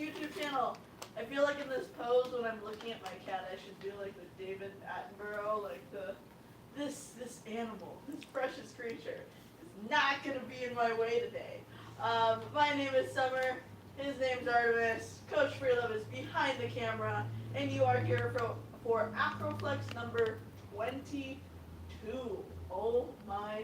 YouTube channel. I feel like in this pose when I'm looking at my cat, I should do like the David Attenborough, like this animal, this precious creature is not going to be in my way today. My name is Summer, his name's Artemis, Coach Freelove is behind the camera, and you are here for AcroFlex number 22. Oh my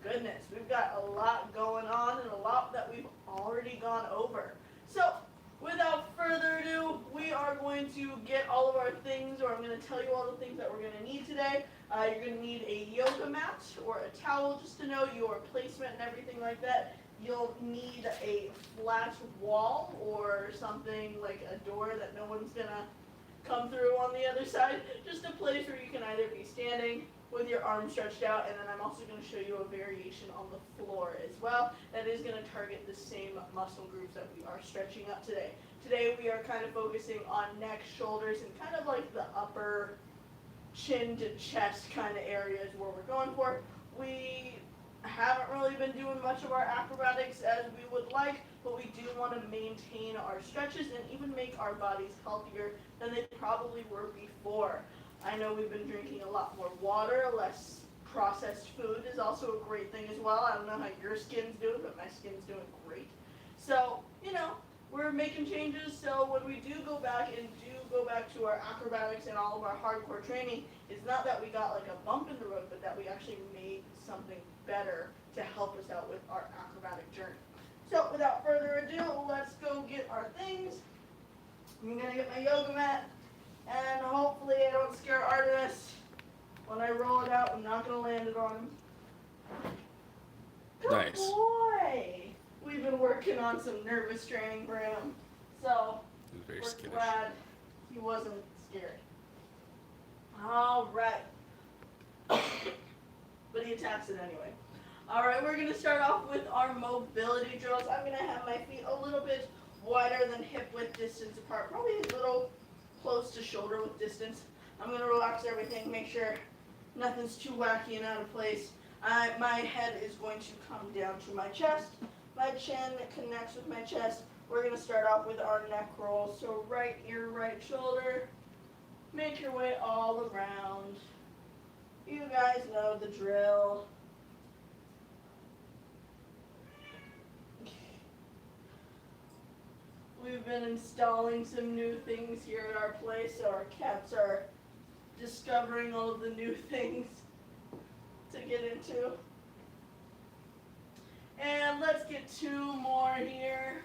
goodness, we've got a lot going on and a lot that we've already gone over. So, without further ado, we are going to get all of our things, or I'm going to tell you all the things that we're going to need today. You're going to need a yoga mat or a towel just to know your placement and everything like that. You'll need a flat wall or something like a door that no one's going to come through on the other side. Just a place where you can either be standing with your arms stretched out, and then I'm also going to show you a variation on the floor as well that is going to target the same muscle groups that we are stretching up today. Today we are kind of focusing on neck, shoulders, and kind of like the upper chin to chest kind of areas where we're going for. We haven't really been doing much of our acrobatics as we would like, but we do want to maintain our stretches and even make our bodies healthier than they probably were before. I know we've been drinking a lot more water, less processed food is also a great thing as well. I don't know how your skin's doing, but my skin's doing great. So, we're making changes, so when we do go back to our acrobatics and all of our hardcore training, it's not that we got like a bump in the road, but that we actually made something better to help us out with our acrobatic journey. So without further ado, let's go get our things. I'm going to get my yoga mat, and hopefully I don't scare Artemis. When I roll it out, I'm not going to land it on him. Good Nice. boy! We've been working on some nervous training for him, so Very we're skittish. glad he wasn't scared. All right. But he attacks it anyway. All right, we're going to start off with our mobility drills. I'm going to have my feet a little bit wider than hip width distance apart, probably a little close to shoulder width distance. I'm going to relax everything, make sure nothing's too wacky and out of place. My head is going to come down to my chest. My chin connects with my chest. We're going to start off with our neck roll. So right ear, right shoulder. Make your way all around. You guys know the drill. We've been installing some new things here at our place, so our cats are discovering all of the new things to get into. And let's get two more here.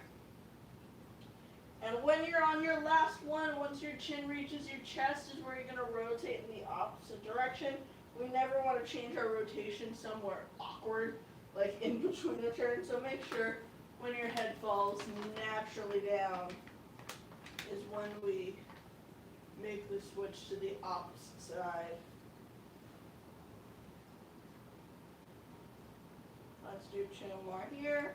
And when you're on your last one, once your chin reaches your chest is where you're going to rotate in the opposite direction. We never want to change our rotation somewhere awkward, like in between the turns. So make sure when your head falls naturally down is when we make the switch to the opposite side. Let's do two more here.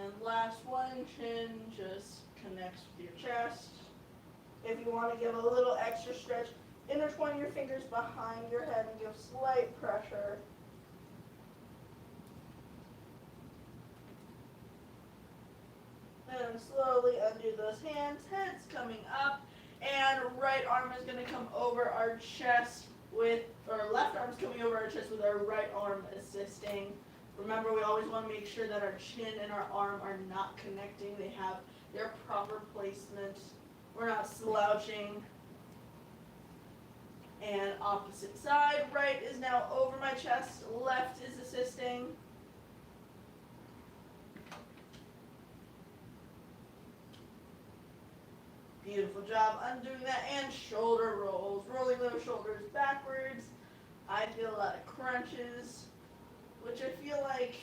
And last one, chin just connects with your chest. If you want to give a little extra stretch, intertwine your fingers behind your head and give slight pressure. And slowly undo those hands, head's coming up, and right arm is going to come over our chest with, or left arm's coming over our chest with our right arm assisting. Remember, we always want to make sure that our chin and our arm are not connecting. They have their proper placement. We're not slouching. And opposite side, right is now over my chest, left is assisting. Beautiful job undoing that, and shoulder rolls, rolling those shoulders backwards. I feel a lot of crunches, which I feel like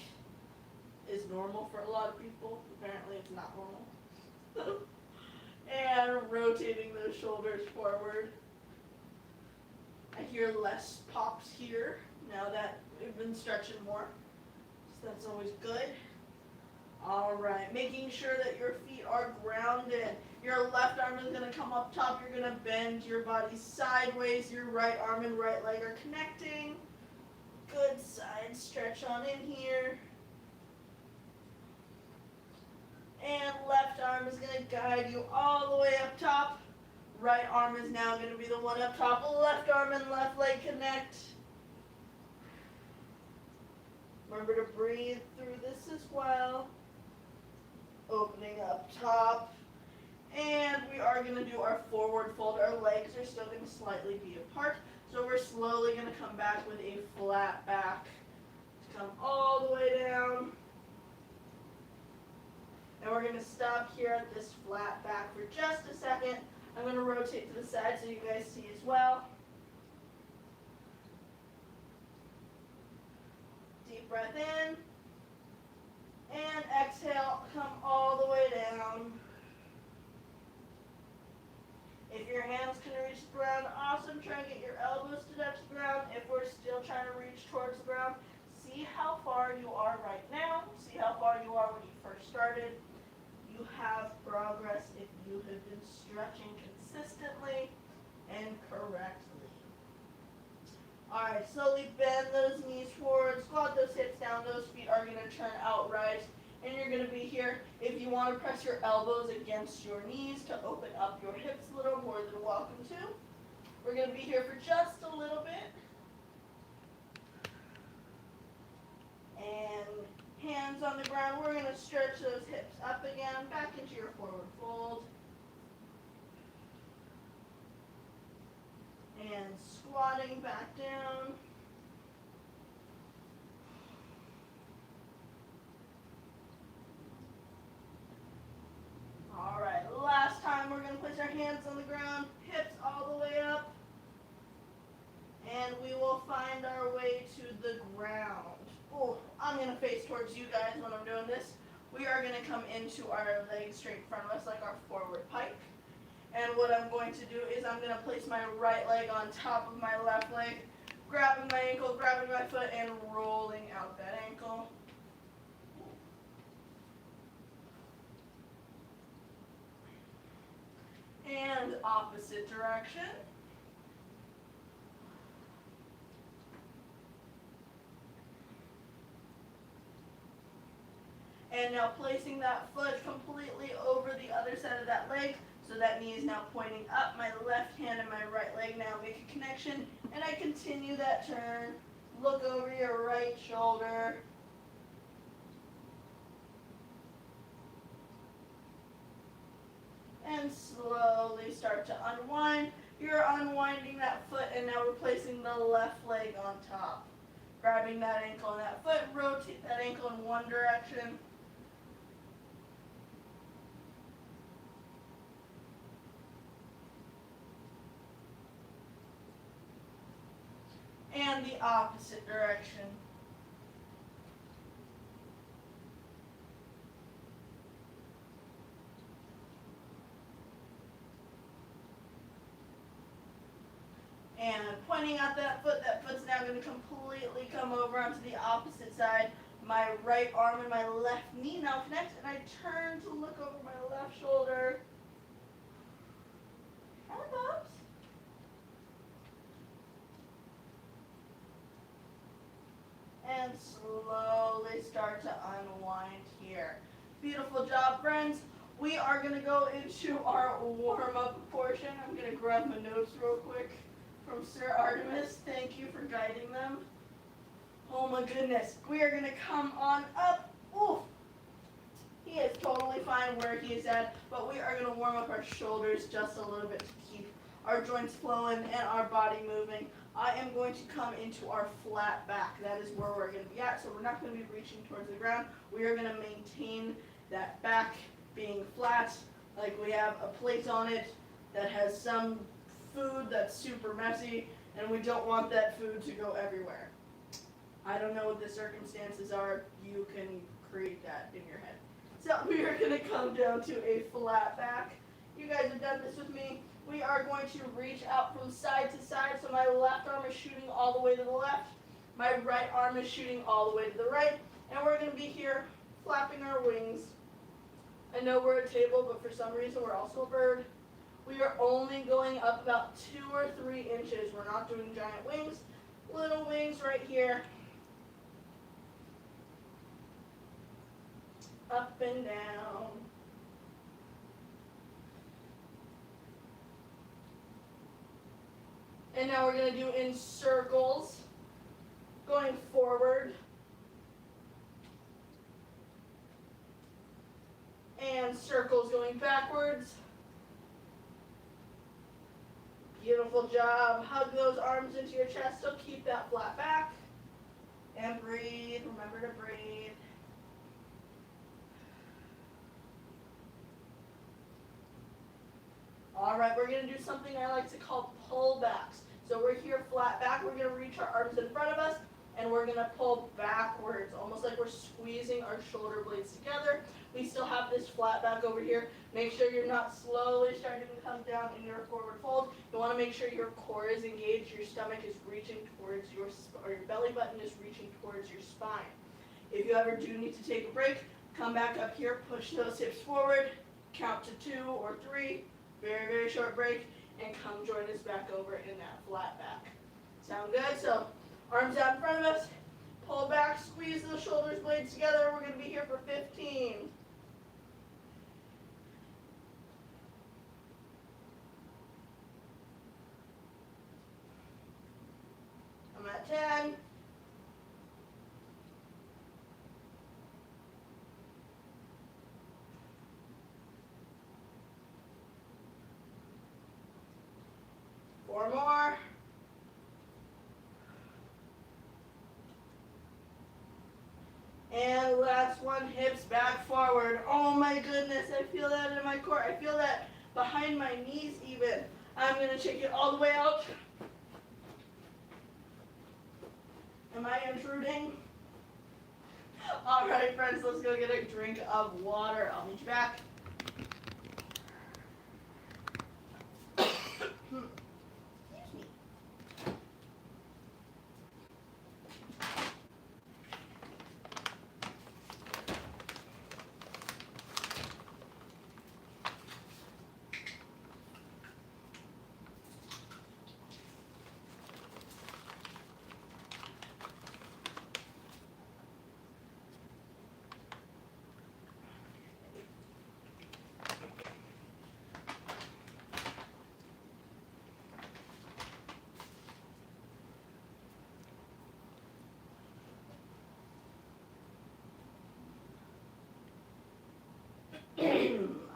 is normal for a lot of people. Apparently it's not normal. And rotating those shoulders forward. I hear less pops here now that we've been stretching more, so that's always good. All right, making sure that your feet are grounded. Your left arm is going to come up top. You're going to bend your body sideways. Your right arm and right leg are connecting. Good side stretch on in here. And left arm is going to guide you all the way up top. Right arm is now going to be the one up top. Left arm and left leg connect. Remember to breathe through this as well. Opening up top. And we are going to do our forward fold. Our legs are still going to slightly be apart. So we're slowly going to come back with a flat back. Come all the way down. And we're going to stop here at this flat back for just a second. I'm going to rotate to the side so you guys see as well. Deep breath in. And exhale, come all the way down. If your hands can reach the ground, awesome. Try and get your elbows to touch the ground. If we're still trying to reach towards the ground, see how far you are right now. See how far you are when you first started. You have progress if you have been stretching consistently and correctly. All right, slowly bend those knees forward, squat those hips down. Those feet are going to turn outright, and you're going to be here. If you want to press your elbows against your knees to open up your hips a little, more than welcome to. We're going to be here for just a little bit. And hands on the ground, we're going to stretch those hips up again, back into your forward fold. And squatting back down. All right, last time we're going to place our hands on the ground, hips all the way up. And we will find our way to the ground. Oh, I'm going to face towards you guys when I'm doing this. We are going to come into our legs straight in front of us like our forward pike. And what I'm going to do is I'm going to place my right leg on top of my left leg, grabbing my ankle, grabbing my foot, and rolling out that ankle. And opposite direction. And now placing that foot completely over the other side of that leg, so that knee is now pointing up. My left hand and my right leg now make a connection, and I continue that turn. Look over your right shoulder. And slowly start to unwind. You're unwinding that foot and now replacing the left leg on top. Grabbing that ankle and that foot, rotate that ankle in one direction. And the opposite direction. And pointing out that foot's now going to completely come over onto the opposite side. My right arm and my left knee now connect, and I turn to look over my left shoulder. And bumps. And slowly start to unwind here. Beautiful job, friends. We are going to go into our warm-up portion. I'm going to grab my notes real quick from Sir Artemis. Thank you for guiding them. Oh my goodness. We are going to come on up. Ooh. He is totally fine where he is at, but we are going to warm up our shoulders just a little bit to keep our joints flowing and our body moving. I am going to come into our flat back. That is where we're going to be at. So we're not going to be reaching towards the ground. We are going to maintain that back being flat, like we have a plate on it that has some food that's super messy, and we don't want that food to go everywhere. I don't know what the circumstances are. You can create that in your head. So we are going to come down to a flat back. You guys have done this with me. We are going to reach out from side to side. So my left arm is shooting all the way to the left. My right arm is shooting all the way to the right. And we're going to be here flapping our wings. I know we're a table, but for some reason we're also a bird. We are only going up about 2 or 3 inches. We're not doing giant wings. Little wings right here. Up and down. And now we're going to do in circles, going forward. And circles going backwards. Beautiful job. Hug those arms into your chest, so keep that flat back. And breathe, remember to breathe. All right, we're going to do something I like to call pullbacks. So we're here flat back, we're going to reach our arms in front of us, and we're going to pull backwards, almost like we're squeezing our shoulder blades together. We still have this flat back over here. Make sure you're not slowly starting to come down in your forward fold. You want to make sure your core is engaged, your stomach is reaching towards your belly button is reaching towards your spine. If you ever do need to take a break, come back up here, push those hips forward, count to 2 or 3, very, very short break, and come join us back over in that flat back. Sound good? So arms out in front of us, pull back, squeeze those shoulders blades together. We're going to be here for 15. I'm at 10. 4 more. And last one, hips back forward. Oh my goodness, I feel that in my core. I feel that behind my knees even. I'm going to take it all the way out. Am I intruding? All right, friends, let's go get a drink of water. I'll meet you back.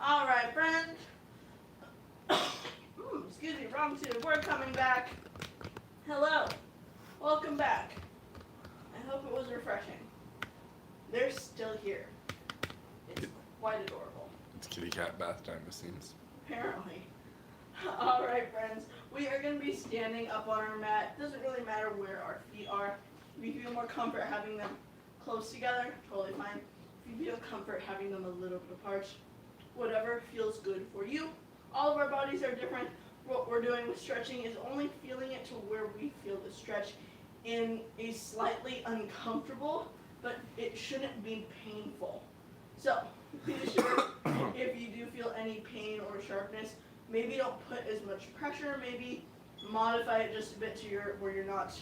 All right, friend. Excuse me, wrong too. We're coming back. Hello. Welcome back. I hope it was refreshing. They're still here. It's quite adorable. It's kitty cat bath time, it seems. Apparently. All right, friends. We are going to be standing up on our mat. It doesn't really matter where our feet are. If you feel more comfort having them close together, totally fine. If you feel comfort having them a little bit apart, whatever feels good for you. All of our bodies are different. What we're doing with stretching is only feeling it to where we feel the stretch in a slightly uncomfortable, but it shouldn't be painful. So be sure if you do feel any pain or sharpness, maybe don't put as much pressure, maybe modify it just a bit to where you're not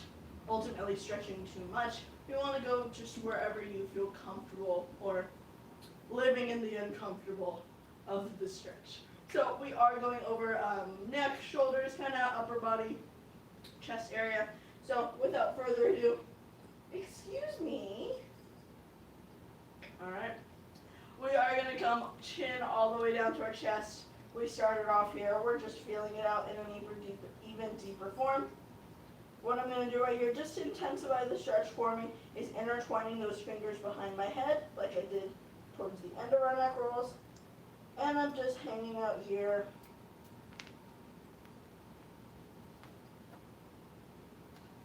ultimately stretching too much. You want to go just wherever you feel comfortable or living in the uncomfortable of the stretch. So we are going over neck, shoulders, kind of upper body, chest area. So without further ado, excuse me. All right. We are going to come chin all the way down to our chest. We started off here. We're just feeling it out in an even deeper form. What I'm going to do right here, just to intensify the stretch for me, is intertwining those fingers behind my head, like I did towards the end of our neck rolls. And I'm just hanging out here.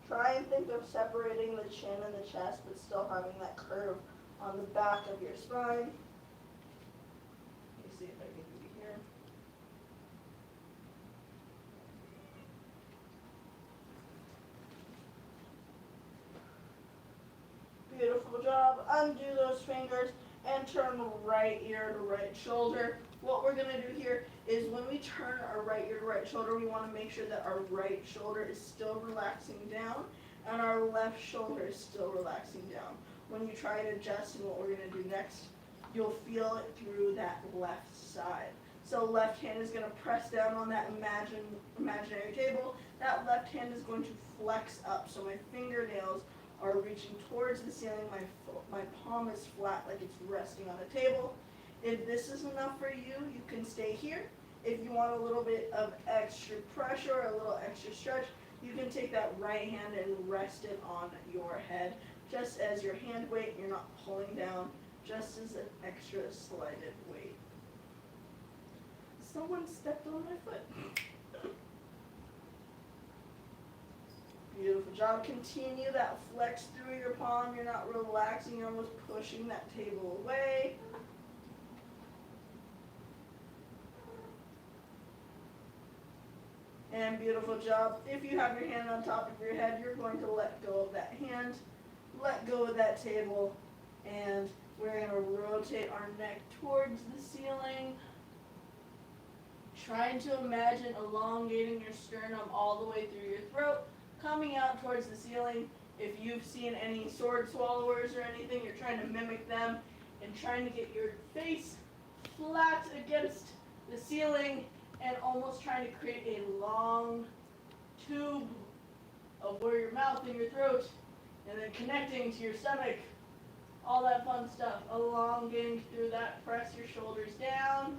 Try and think of separating the chin and the chest, but still having that curve on the back of your spine. Let me see if I can do it here. Beautiful job. Undo those fingers and turn right ear to right shoulder. What we're going to do here is when we turn our right ear to right shoulder, we want to make sure that our right shoulder is still relaxing down and our left shoulder is still relaxing down. When you try and adjust, and what we're going to do next, you'll feel it through that left side. So left hand is going to press down on that imaginary table. That left hand is going to flex up. So my fingernails are reaching towards the ceiling. My palm is flat like it's resting on a table. If this is enough for you, you can stay here. If you want a little bit of extra pressure or a little extra stretch, you can take that right hand and rest it on your head. Just as your hand weight, you're not pulling down, just as an extra slighted weight. Someone stepped on my foot. Beautiful job. Continue that flex through your palm. You're not relaxing, you're almost pushing that table away. And beautiful job. If you have your hand on top of your head, you're going to let go of that hand, let go of that table, and we're going to rotate our neck towards the ceiling. Trying to imagine elongating your sternum all the way through your throat, coming out towards the ceiling. If you've seen any sword swallowers or anything, you're trying to mimic them and trying to get your face flat against the ceiling and almost trying to create a long tube of where your mouth and your throat and then connecting to your stomach. All that fun stuff. Elongating through that. Press your shoulders down.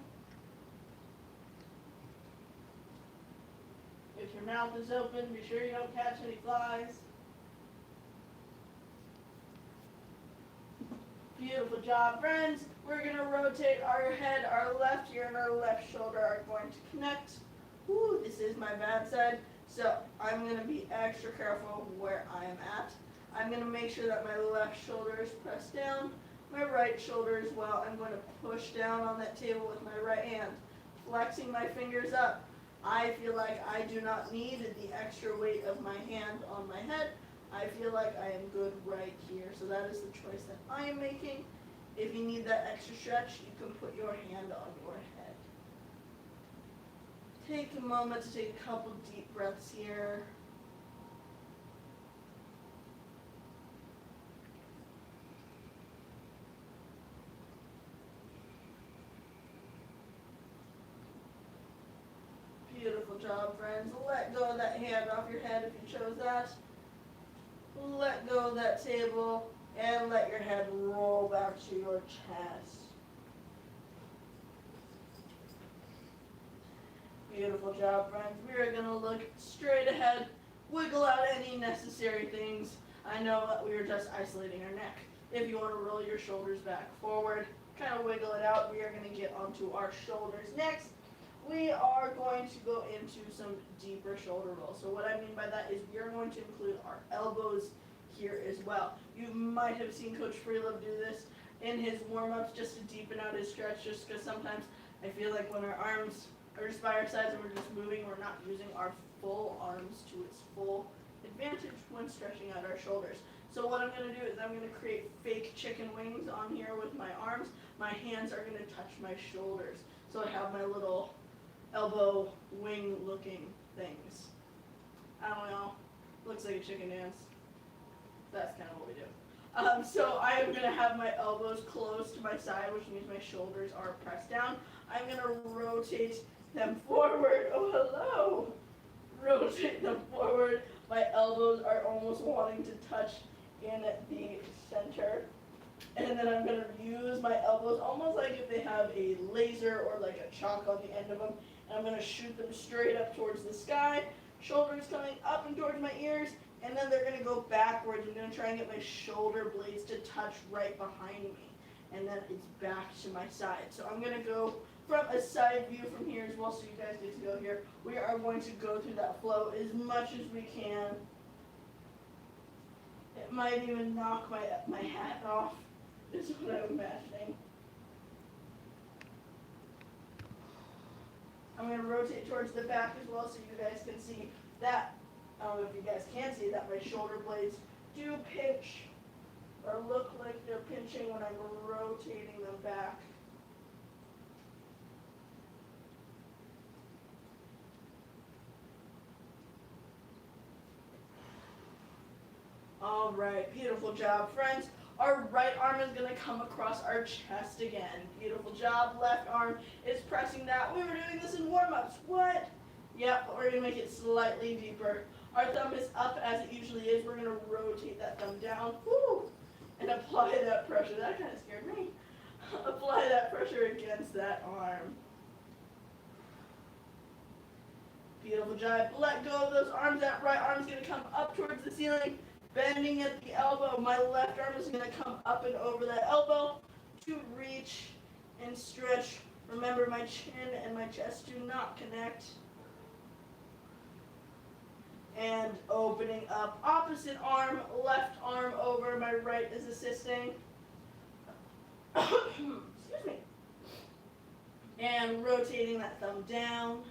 If your mouth is open, be sure you don't catch any flies. Beautiful job, friends. We're going to rotate our head. Our left ear and our left shoulder are going to connect. Ooh, this is my bad side. So I'm going to be extra careful where I am at. I'm going to make sure that my left shoulder is pressed down. My right shoulder as well. I'm going to push down on that table with my right hand, flexing my fingers up. I feel like I do not need the extra weight of my hand on my head. I feel like I am good right here. So that is the choice that I am making. If you need that extra stretch, you can put your hand on your head. Take a moment to take a couple deep breaths here. Beautiful job, friends. Let go of that hand off your head if you chose that. Let go of that table and let your head roll back to your chest. Beautiful job, friends. We are going to look straight ahead, wiggle out any necessary things. I know that we are just isolating our neck. If you want to roll your shoulders back forward, kind of wiggle it out. We are going to get onto our shoulders next. We are going to go into some deeper shoulder rolls. So what I mean by that is we are going to include our elbows here as well. You might have seen Coach Freelove do this in his warm-ups just to deepen out his stretch, just because sometimes I feel like when our arms are just by our sides and we're just moving, we're not using our full arms to its full advantage when stretching out our shoulders. So what I'm going to do is I'm going to create fake chicken wings on here with my arms. My hands are going to touch my shoulders. So I have my little elbow wing looking things. I don't know. Looks like a chicken dance. That's kind of what we do. So I am going to have my elbows close to my side, which means my shoulders are pressed down. I'm going to rotate them forward. Oh, hello. Rotate them forward. My elbows are almost wanting to touch in the center. And then I'm going to use my elbows almost like if they have a laser or like a chalk on the end of them. And I'm going to shoot them straight up towards the sky. Shoulders coming up and towards my ears. And then they're going to go backwards. I'm going to try and get my shoulder blades to touch right behind me. And then it's back to my side. So I'm going to go from a side view from here as well, so you guys get to go here. We are going to go through that flow as much as we can. It might even knock my hat off, is what I'm imagining. I'm going to rotate towards the back as well so you guys can see that. I don't know if you guys can see that my shoulder blades do pinch or look like they're pinching when I'm rotating them back. All right, beautiful job, friends. Our right arm is going to come across our chest again. Beautiful job. Left arm is pressing that. We were doing this in warm-ups. What? Yep, but we're going to make it slightly deeper. Our thumb is up as it usually is. We're going to rotate that thumb down. Woo! And apply that pressure. That kind of scared me. Apply that pressure against that arm. Beautiful job. Let go of those arms. That right arm is going to come up towards the ceiling, bending at the elbow. My left arm is going to come up and over that elbow to reach and stretch. Remember, my chin and my chest do not connect. And opening up. Opposite arm, left arm over. My right is assisting. Excuse me. And rotating that thumb down.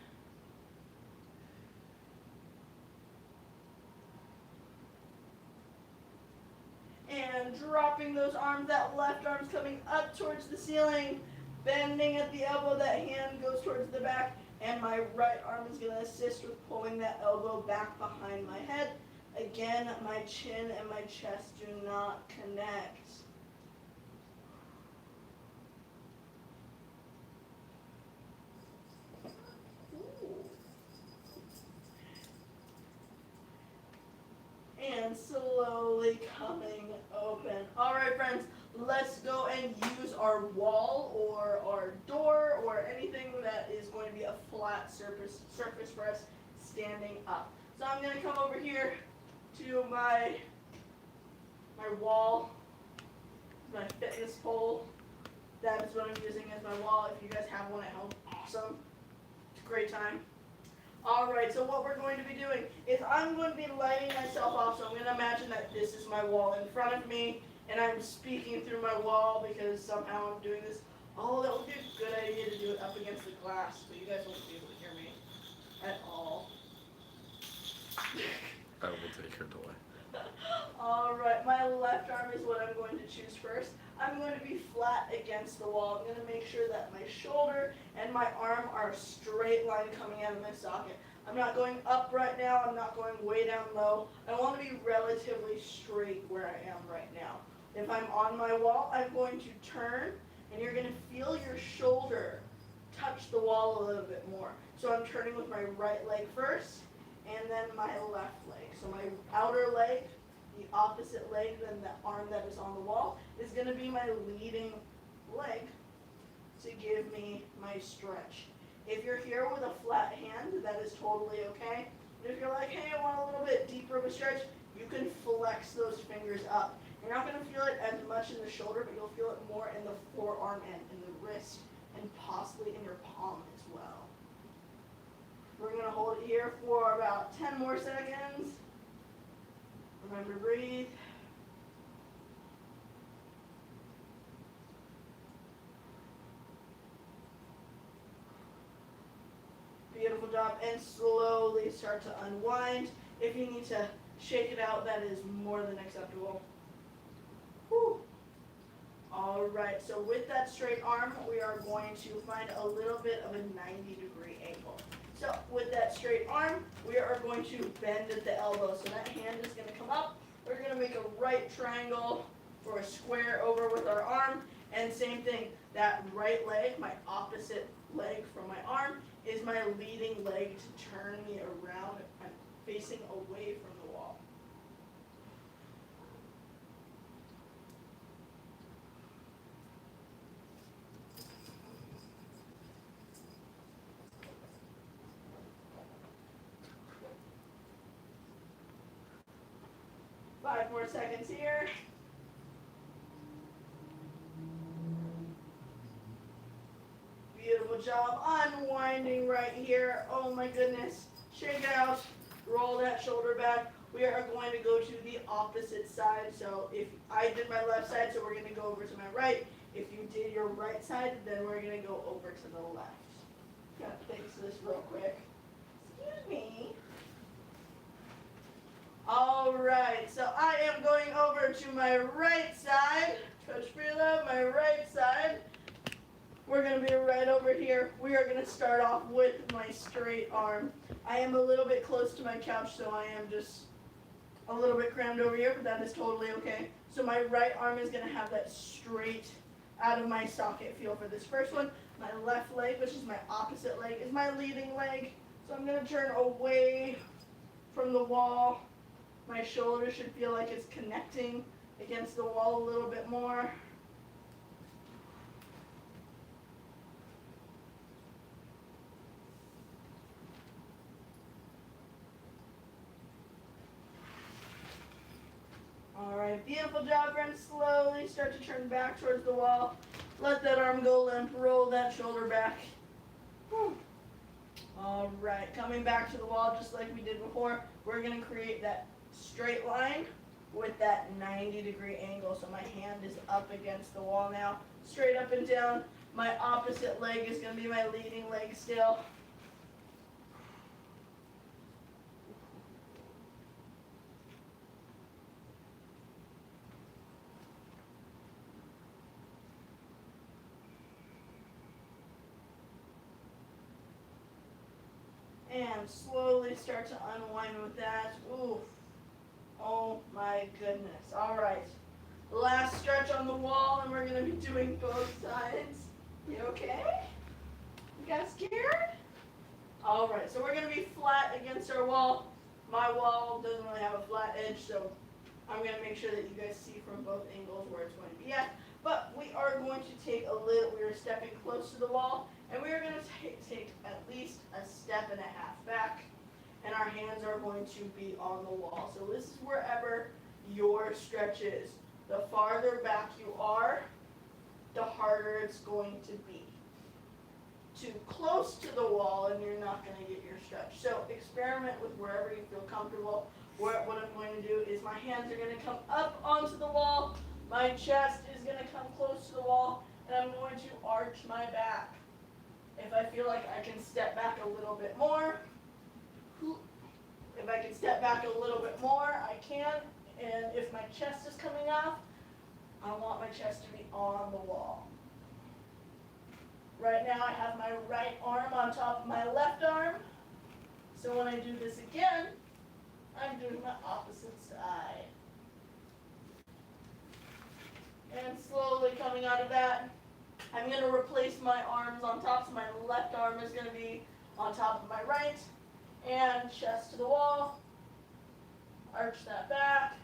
And dropping those arms. That left arm's coming up towards the ceiling. Bending at the elbow. That hand goes towards the back. And my right arm is going to assist with pulling that elbow back behind my head. Again, my chin and my chest do not connect. And slowly coming open. All right, friends, let's go and use our wall or our door or anything that is going to be a flat surface for us standing up. So I'm going to come over here to my wall, my fitness pole. That is what I'm using as my wall. If you guys have one at home, awesome. It's a great time. Alright, so what we're going to be doing is I'm going to be lighting myself off. So I'm going to imagine that this is my wall in front of me, and I'm speaking through my wall because somehow I'm doing this. Oh, that would be a good idea to do it up against the glass, but you guys won't be able to hear me at all. I will take her toy. Alright, my left arm is what I'm going to choose first. I'm going to be flat against the wall. I'm going to make sure that my shoulder and my arm are a straight line coming out of my socket. I'm not going up right now. I'm not going way down low. I want to be relatively straight where I am right now. If I'm on my wall, I'm going to turn, and you're going to feel your shoulder touch the wall a little bit more. So I'm turning with my right leg first, and then my left leg. So my outer leg, the opposite leg than the arm that is on the wall, is going to be my leading leg to give me my stretch. If you're here with a flat hand, that is totally okay. But if you're like, hey, I want a little bit deeper of a stretch, you can flex those fingers up. You're not going to feel it as much in the shoulder, but you'll feel it more in the forearm and in the wrist, and possibly in your palm as well. We're going to hold it here for about 10 more seconds. Remember to breathe. Beautiful job. And slowly start to unwind. If you need to shake it out, that is more than acceptable. Whew. All right, so with that straight arm, we are going to find a little bit of a 90-degree angle. So with that straight arm, we are going to bend at the elbow. So that hand is going to come up. We're going to make a right triangle for a square over with our arm. And same thing, that right leg, my opposite leg from my arm, is my leading leg to turn me around and facing away from the wall. Five more seconds here. Beautiful job. Unwinding right here. Oh my goodness. Shake it out. Roll that shoulder back. We are going to go to the opposite side. So if I did my left side, so we're going to go over to my right. If you did your right side, then we're going to go over to the left. Gotta fix this real quick. Excuse me. All right, so I am going over to my right side. Coach Freelove, my right side. We're going to be right over here. We are going to start off with my straight arm. I am a little bit close to my couch, so I am just a little bit crammed over here, but that is totally okay. So my right arm is gonna have that straight out of my socket feel for this first one. My left leg, which is my opposite leg, is my leading leg. So I'm gonna turn away from the wall. My shoulder should feel like it's connecting against the wall a little bit more. Alright, beautiful job, friends. Slowly start to turn back towards the wall. Let that arm go limp, roll that shoulder back. Alright, coming back to the wall just like we did before, we're going to create that straight line with that 90-degree angle. So my hand is up against the wall now, straight up and down. My opposite leg is going to be my leading leg still. And slowly start to unwind with that. Oof. Oh my goodness. Alright. Last stretch on the wall, and we're going to be doing both sides. You okay? You got scared? Alright, so we're going to be flat against our wall. My wall doesn't really have a flat edge, so I'm going to make sure that you guys see from both angles where it's going to be at. But we are going to take we are stepping close to the wall, and we are going to take at least a step and a half back, and our hands are going to be on the wall. So this is wherever your stretch is. The farther back you are, the harder it's going to be. Too close to the wall, and you're not going to get your stretch. So experiment with wherever you feel comfortable. What I'm going to do is my hands are going to come up onto the wall. My chest is going to come close to the wall, and I'm going to arch my back. If I feel like I can step back a little bit more, I can. And if my chest is coming off, I want my chest to be on the wall. Right now I have my right arm on top of my left arm. So when I do this again, I'm doing my opposite side. And slowly coming out of that, I'm going to replace my arms on top. So my left arm is going to be on top of my right. And chest to the wall. Arch that back.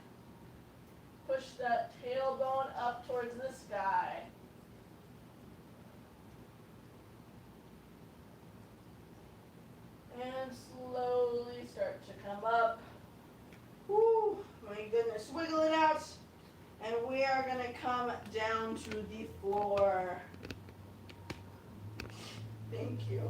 Push that tailbone up towards the sky. And slowly start to come up. Woo, my goodness, wiggle it out. And we are going to come down to the floor. Thank you.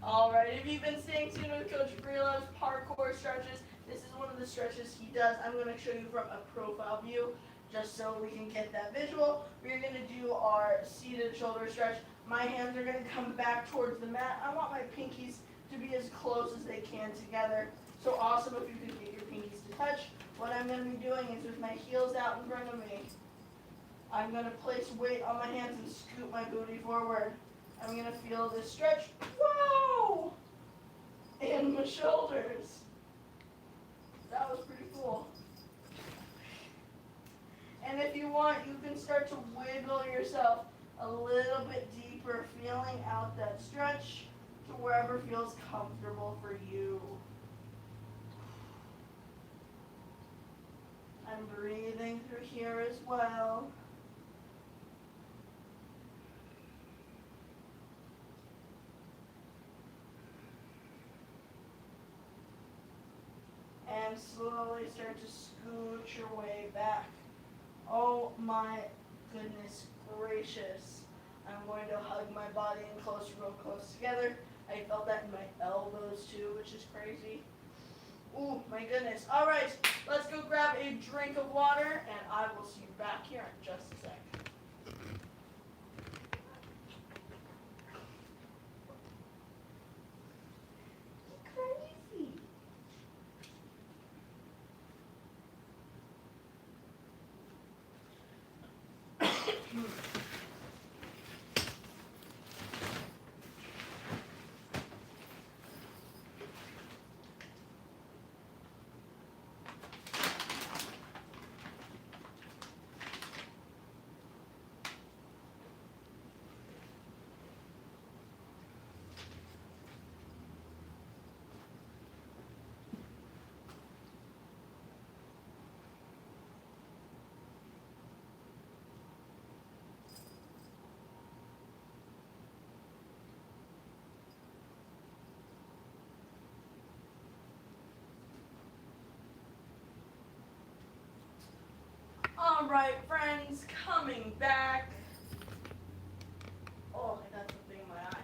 All right, if you've been staying tuned with Coach Freelove's Parkour Stretches, this is one of the stretches he does. I'm going to show you from a profile view, just so we can get that visual. We're going to do our seated shoulder stretch. My hands are going to come back towards the mat. I want my pinkies to be as close as they can together. So awesome if you could get your pinkies to touch. What I'm going to be doing is with my heels out in front of me, I'm going to place weight on my hands and scoot my booty forward. I'm going to feel this stretch. Whoa! In my shoulders. That was pretty cool. And if you want, you can start to wiggle yourself a little bit deeper, feeling out that stretch to wherever feels comfortable for you. I'm breathing through here as well. And slowly start to scoot your way back. Oh my goodness gracious. I'm going to hug my body in close, real close together. I felt that in my elbows too, which is crazy. Ooh, my goodness. All right, let's go grab a drink of water, and I will see you back here in just a sec. Crazy. right, friends, coming back. Oh, I got something in my eye.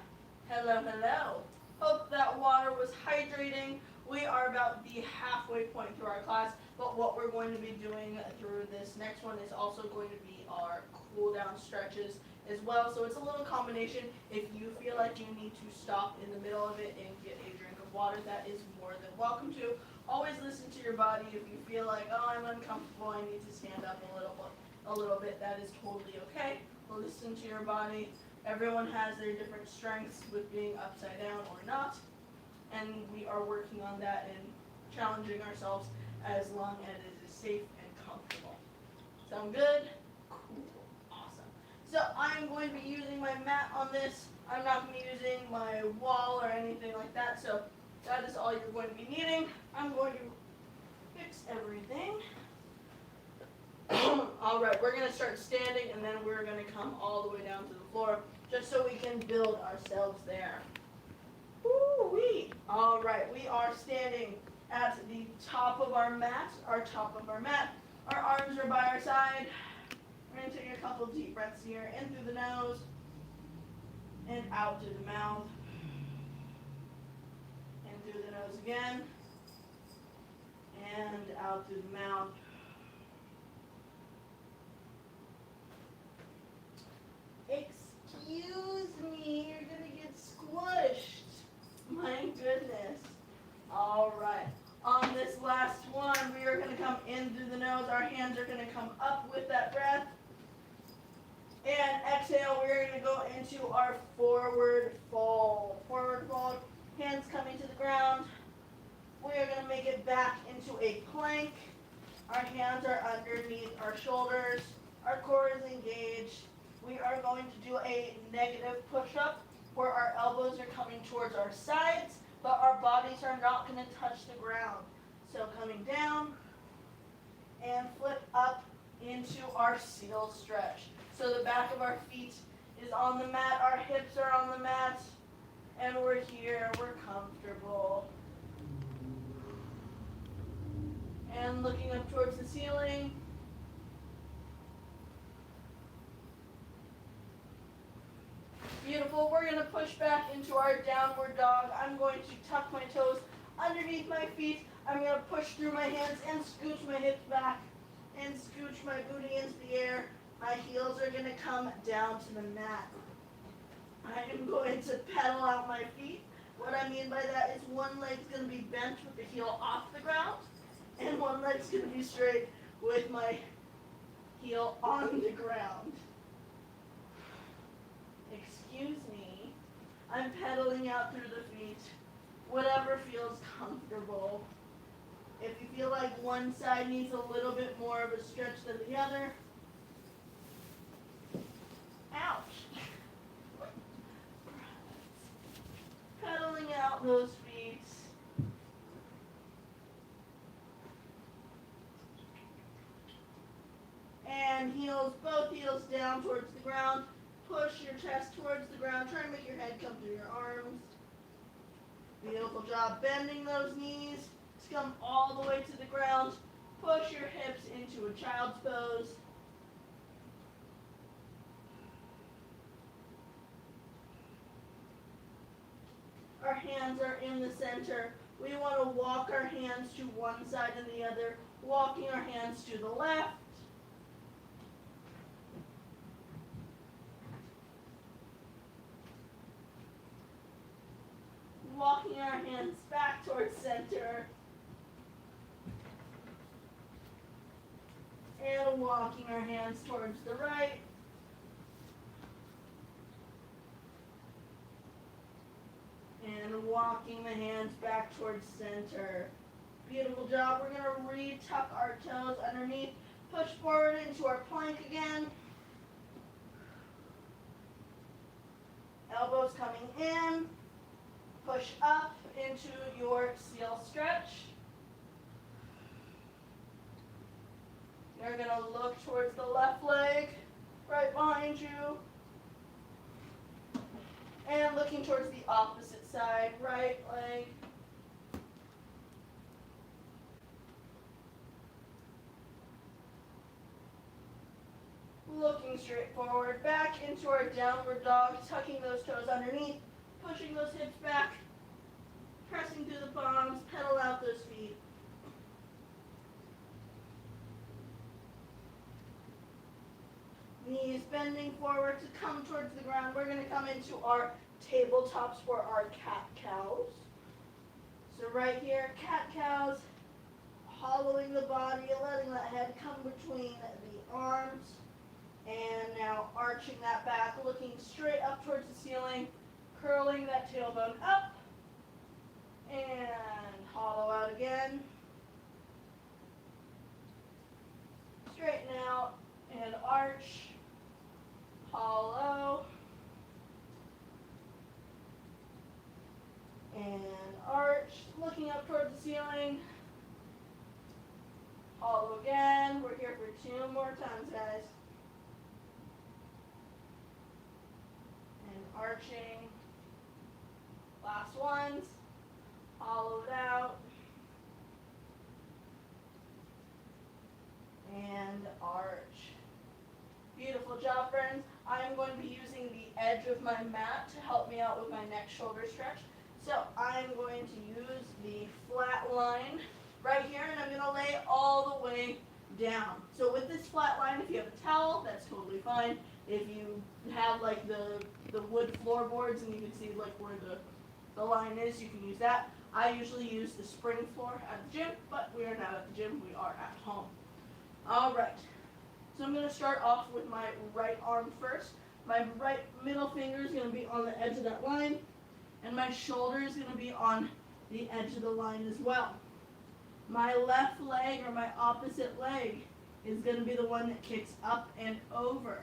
Hello, hello. Hope that water was hydrating. We are about the halfway point through our class, but what we're going to be doing through this next one is also going to be our cooldown stretches as well. So it's a little combination. If you feel like you need to stop in the middle of it and get a drink of water, that is more than welcome to. Always listen to your body. If you feel like, oh, I'm uncomfortable, I need to stand up a little bit, that is totally okay. Listen to your body. Everyone has their different strengths with being upside down or not, and we are working on that and challenging ourselves as long as it is safe and comfortable. Sound good? Cool. Awesome. So I'm going to be using my mat on this. I'm not going to be using my wall or anything like that, so that is all you're going to be needing. I'm going to fix everything. All right, we're going to start standing, and then we're going to come all the way down to the floor, just so we can build ourselves there. Woo-wee. All right, we are standing at the top of our mat, Our arms are by our side. We're going to take a couple deep breaths here, in through the nose, and out through the mouth. In through the nose again, and out through the mouth. Excuse me, you're gonna get squished. My goodness. All right. On this last one, we are gonna come in through the nose. Our hands are gonna come up with that breath. And exhale, we're gonna go into our forward fold. Forward fold, hands coming to the ground. We are gonna make it back into a plank. Our hands are underneath our shoulders. Our core is engaged. We are going to do a negative push-up where our elbows are coming towards our sides, but our bodies are not going to touch the ground. So coming down and flip up into our seal stretch. So the back of our feet is on the mat, our hips are on the mat, and we're here, we're comfortable. And looking up towards the ceiling. Beautiful. We're going to push back into our downward dog. I'm going to tuck my toes underneath my feet. I'm going to push through my hands and scooch my hips back and scooch my booty into the air. My heels are going to come down to the mat. I am going to pedal out my feet. What I mean by that is one leg's going to be bent with the heel off the ground, and one leg's going to be straight with my heel on the ground. Excuse me, I'm pedaling out through the feet, whatever feels comfortable. If you feel like one side needs a little bit more of a stretch than the other, ouch. Pedaling out those feet. And heels, both heels down towards the ground. Push your chest towards the ground. Try and make your head come through your arms. Beautiful job. Bending those knees to come all the way to the ground. Push your hips into a child's pose. Our hands are in the center. We want to walk our hands to one side and the other, walking our hands to the left. Walking our hands back towards center. And walking our hands towards the right. And walking the hands back towards center. Beautiful job. We're going to re-tuck our toes underneath. Push forward into our plank again. Elbows coming in. Push up into your seal stretch. You're going to look towards the left leg, right behind you. And looking towards the opposite side, right leg. looking straight forward, back into our downward dog, tucking those toes underneath, pushing those hips back, pressing through the palms, pedal out those feet. Knees bending forward to come towards the ground. We're going to come into our tabletops for our cat-cows. So right here, cat-cows, hollowing the body, letting that head come between the arms. And now arching that back, looking straight up towards the ceiling, curling that tailbone up, and hollow out again. Straighten out and arch, hollow, and arch, looking up towards the ceiling, hollow again. We're here for 2 more times, guys. And arching. Last ones. Hollowed out. And arch. Beautiful job, friends. I'm going to be using the edge of my mat to help me out with my neck shoulder stretch. So I'm going to use the flat line right here, and I'm going to lay all the way down. So with this flat line, if you have a towel, that's totally fine. If you have like the wood floorboards and you can see like where the line is, you can use that. I usually use the spring floor at the gym, but we are not at the gym, we are at home. All right, so I'm going to start off with my right arm first. My right middle finger is going to be on the edge of that line, and my shoulder is going to be on the edge of the line as well. My left leg, or my opposite leg, is going to be the one that kicks up and over.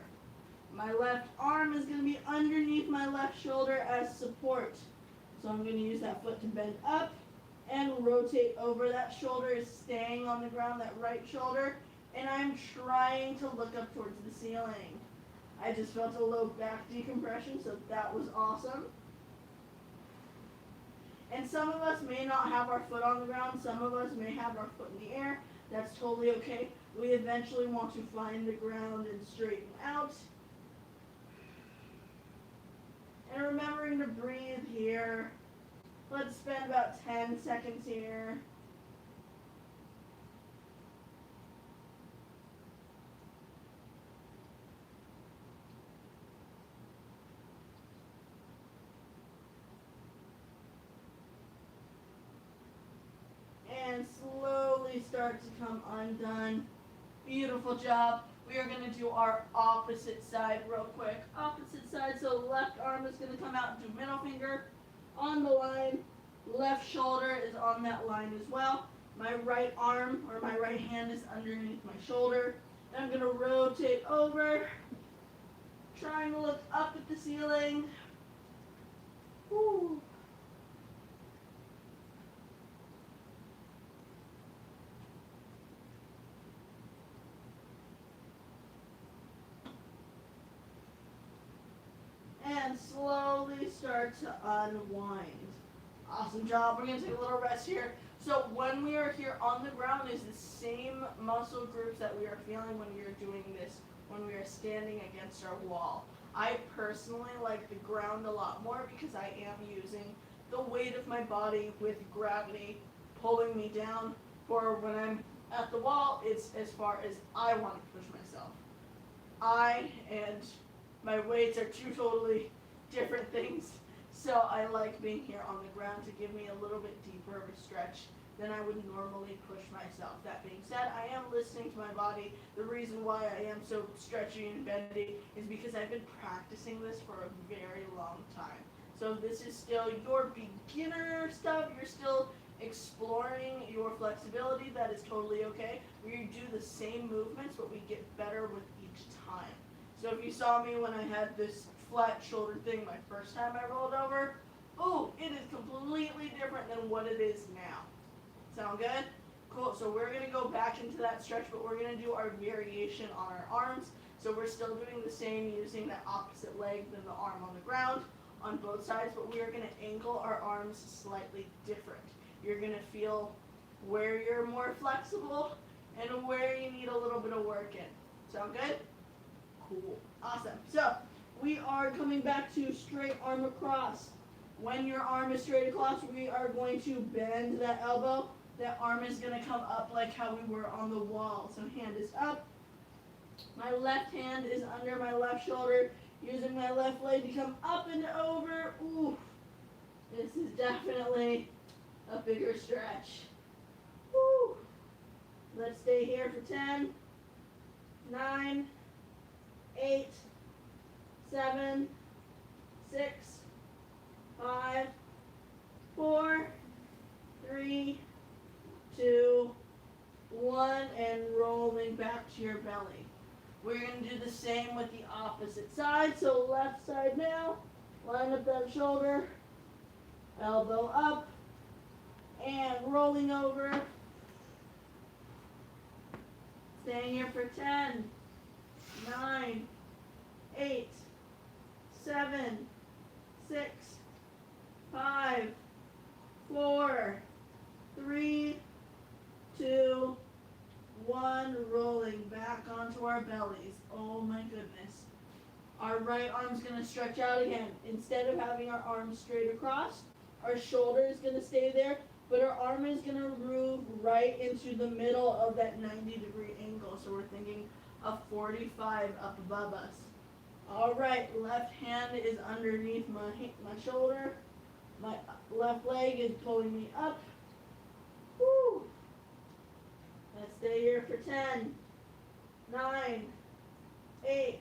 My left arm is going to be underneath my left shoulder as support. So I'm going to use that foot to bend up and rotate over. That shoulder is staying on the ground, that right shoulder, and I'm trying to look up towards the ceiling. I just felt a low back decompression, so that was awesome. And some of us may not have our foot on the ground. Some of us may have our foot in the air. That's totally okay. We eventually want to find the ground and straighten out. And remembering to breathe here. Let's spend about 10 seconds here. And slowly start to come undone. Beautiful job. We are going to do our opposite side real quick. Opposite side, so left arm is going to come out and do middle finger on the line. Left shoulder is on that line as well. My right arm, or my right hand, is underneath my shoulder. And I'm going to rotate over, trying to look up at the ceiling. Woo. And slowly start to unwind. Awesome job. We're going to take a little rest here. So when we are here on the ground is the same muscle groups that we are feeling when we are doing this, when we are standing against our wall. I personally like the ground a lot more because I am using the weight of my body with gravity pulling me down. For when I'm at the wall, it's as far as I want to push myself. I and my weights are 2 totally different things, so I like being here on the ground to give me a little bit deeper of a stretch than I would normally push myself. That being said, I am listening to my body. The reason why I am so stretchy and bendy is because I've been practicing this for a very long time. So this is still your beginner stuff. You're still exploring your flexibility. That is totally okay. We do the same movements, but we get better with each time. So if you saw me when I had this flat shoulder thing my first time I rolled over, oh, it is completely different than what it is now. Sound good? Cool. So we're going to go back into that stretch, but we're going to do our variation on our arms. So we're still doing the same, using that opposite leg than the arm on the ground on both sides, but we are going to angle our arms slightly different. You're going to feel where you're more flexible and where you need a little bit of work in. Sound good? Cool. Awesome. So we are coming back to straight arm across. When your arm is straight across, we are going to bend that elbow. That arm is going to come up like how we were on the wall. So hand is up. My left hand is under my left shoulder, using my left leg to come up and over. Ooh, this is definitely a bigger stretch. Woo. Let's stay here for 10, 9, 8, 7, 6, 5, 4, 3, 2, 1, and rolling back to your belly. We're going to do the same with the opposite side. So left side now, line up that shoulder, elbow up, and rolling over. Staying here for 10, 9, 8, 7, 6, 5, 4, 3, 2, 1, rolling back onto our bellies. Oh my goodness. Our right arm's going to stretch out again. Instead of having our arms straight across, our shoulder is going to stay there, but our arm is going to move right into the middle of that 90-degree angle. So we're thinking a 45 up above us. All right, left hand is underneath my shoulder. My left leg is pulling me up. Woo! Let's stay here for 10, 9, 8,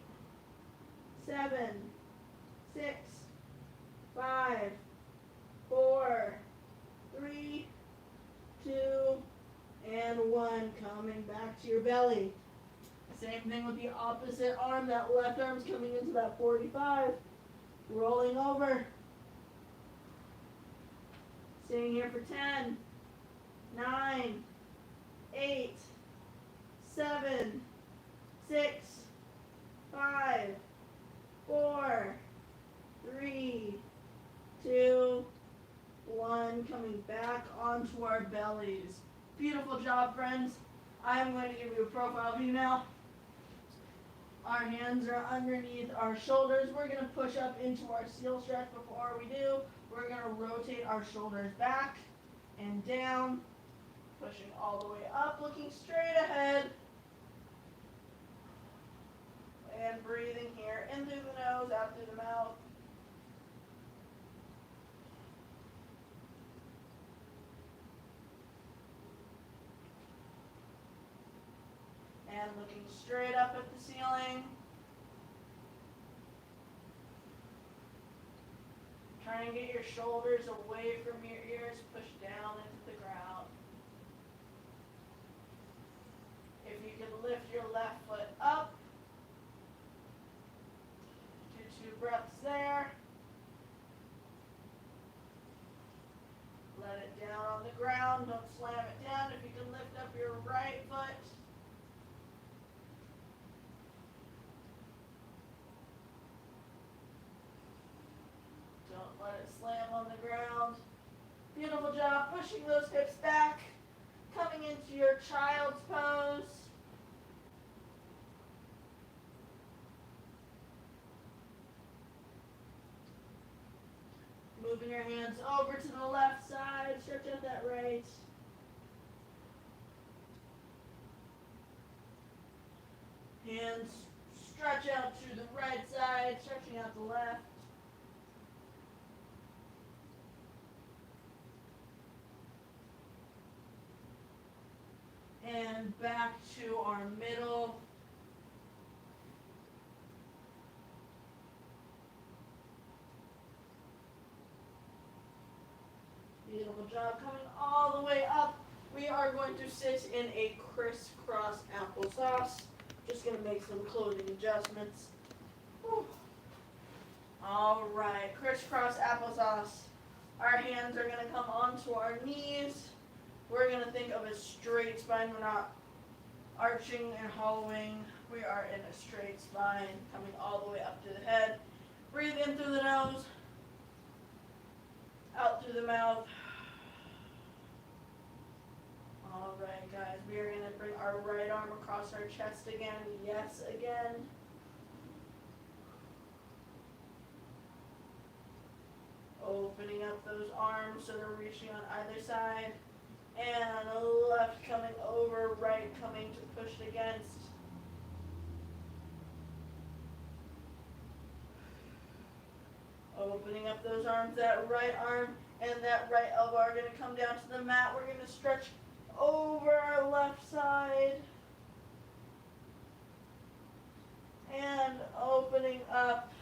7, 6, 5, 4, 3, 2, and 1. Coming back to your belly. Same thing with the opposite arm. That left arm's coming into that 45. Rolling over. Staying here for 10, 9, 8, 7, 6, 5, 4, 3, 2, 1. Coming back onto our bellies. Beautiful job, friends. I'm going to give you a profile view now. Our hands are underneath our shoulders. We're going to push up into our seal stretch. Before we do, we're going to rotate our shoulders back and down. Pushing all the way up, looking straight ahead. And breathing here in through the nose, out through the mouth. And looking straight up at the ceiling. Trying to get your shoulders away from your ears, push down into the ground. If you can lift your left foot up, do 2 breaths there. Let it down on the ground, don't slam it down. If you can lift up your right foot. Don't let it slam on the ground. Beautiful job, pushing those hips back, coming into your child's pose. Moving your hands over to the left side, stretch out that right. Hands stretch out to the right side, stretching out the left. And back to our middle. Beautiful job. Coming all the way up, we are going to sit in a crisscross applesauce. Just going to make some clothing adjustments. Whew. All right, crisscross applesauce. Our hands are going to come onto our knees. We're going to think of a straight spine. We're not arching and hollowing. We are in a straight spine, coming all the way up to the head. Breathe in through the nose, out through the mouth. All right, guys, we are going to bring our right arm across our chest again. Yes, again. opening up those arms so they're reaching on either side. And left coming over, right coming to push against. Opening up those arms, that right arm and that right elbow are going to come down to the mat. We're going to stretch over our left side. And opening up,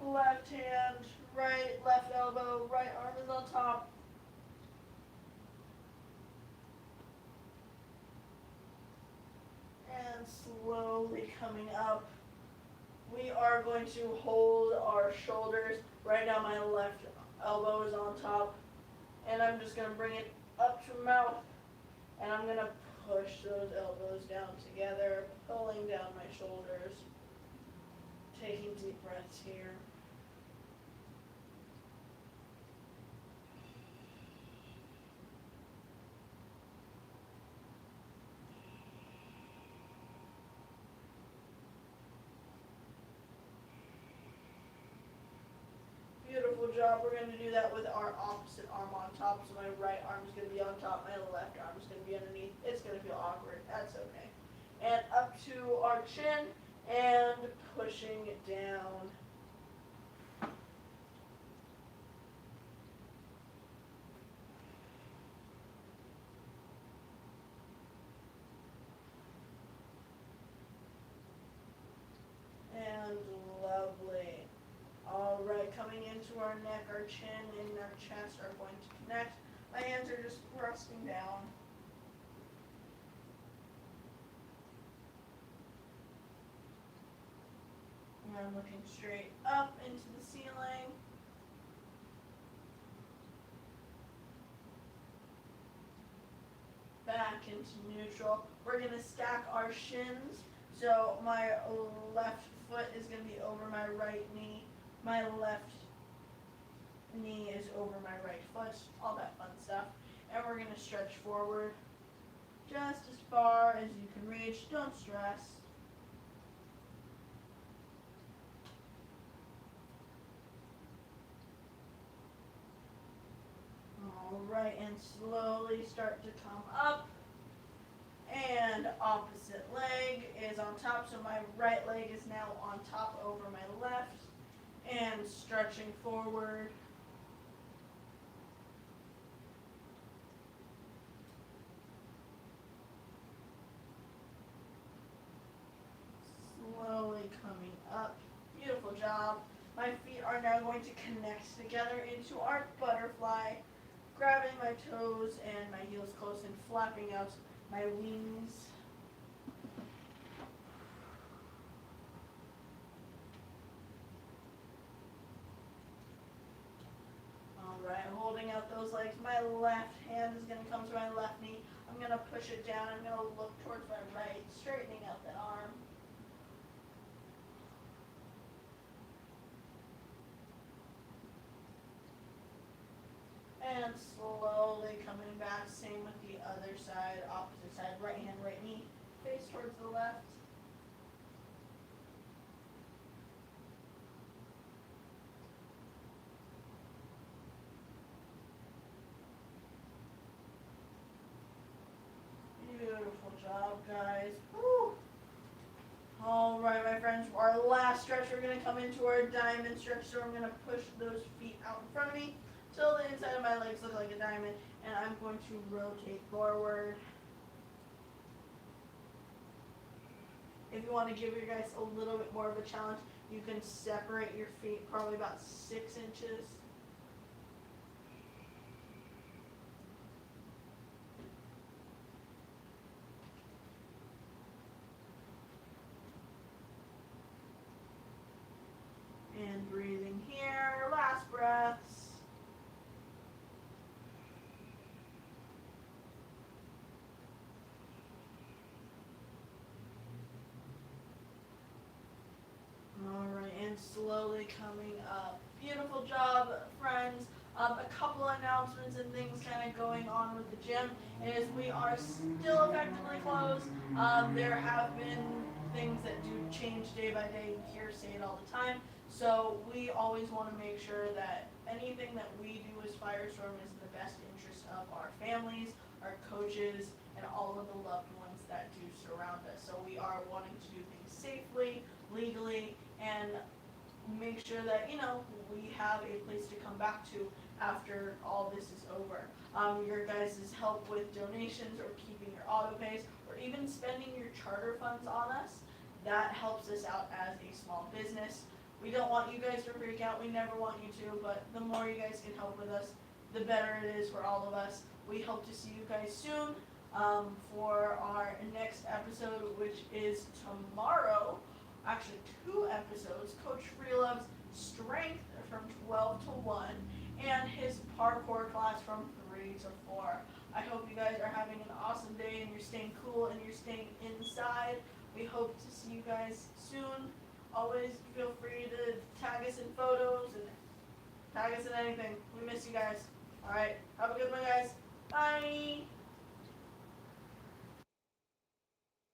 left hand, right, left elbow, right arm is on top. And slowly coming up. We are going to hold our shoulders. Right now my left elbow is on top. And I'm just going to bring it up to mouth. And I'm going to push those elbows down together, pulling down my shoulders. Taking deep breaths here. Beautiful job. We're going to do that with our opposite arm on top. So my right arm is going to be on top, my left arm is going to be underneath. It's going to feel awkward. That's okay. And up to our chin and pushing it down. And lovely. All right, coming into our neck, our chin and our chest are going to connect. My hands are just resting down. And I'm looking straight up into the ceiling. Back into neutral. We're going to stack our shins. So my left foot is going to be over my right knee. My left knee is over my right foot. All that fun stuff. And we're going to stretch forward just as far as you can reach. Don't stress. Alright, and slowly start to come up. And opposite leg is on top, so my right leg is now on top over my left. And stretching forward. Slowly coming up. Beautiful job. My feet are now going to connect together into our butterfly. Grabbing my toes and my heels close and flapping out my wings. Alright, holding out those legs. My left hand is going to come to my left knee. I'm going to push it down. I'm going to look towards my right, straightening out that arm. And slowly coming back, same with the other side, opposite side, right hand, right knee, face towards the left. Beautiful job, guys. Woo. All right, my friends, for our last stretch, we're going to come into our diamond stretch, so I'm going to push those feet out in front of me till the inside of my legs look like a diamond, and I'm going to rotate forward. If you want to give your guys a little bit more of a challenge, you can separate your feet probably about 6 inches. And breathing here, last breaths. Alright, and slowly coming up. Beautiful job, friends. A couple announcements and things kind of going on with the gym is we are still effectively closed. There have been things that do change day by day. You hear say it all the time. So we always want to make sure that anything that we do as Firestorm is in the best interest of our families, our coaches, and all of the loved ones that do surround us. So we are wanting to do things safely, legally, and make sure that, you know, we have a place to come back to after all this is over. Your guys' help with donations or keeping your auto pays or even spending your charter funds on us, that helps us out as a small business. We don't want you guys to freak out, we never want you to, but the more you guys can help with us, the better it is for all of us. We hope to see you guys soon for our next episode, which is tomorrow. Actually 2 episodes. Coach Freelove's strength from 12 to 1 and his parkour class from 3 to 4. I hope you guys are having an awesome day and you're staying cool and you're staying inside. We hope to see you guys soon. Always feel free to tag us in photos and tag us in anything. We miss you guys. Alright, have a good one, guys. Bye.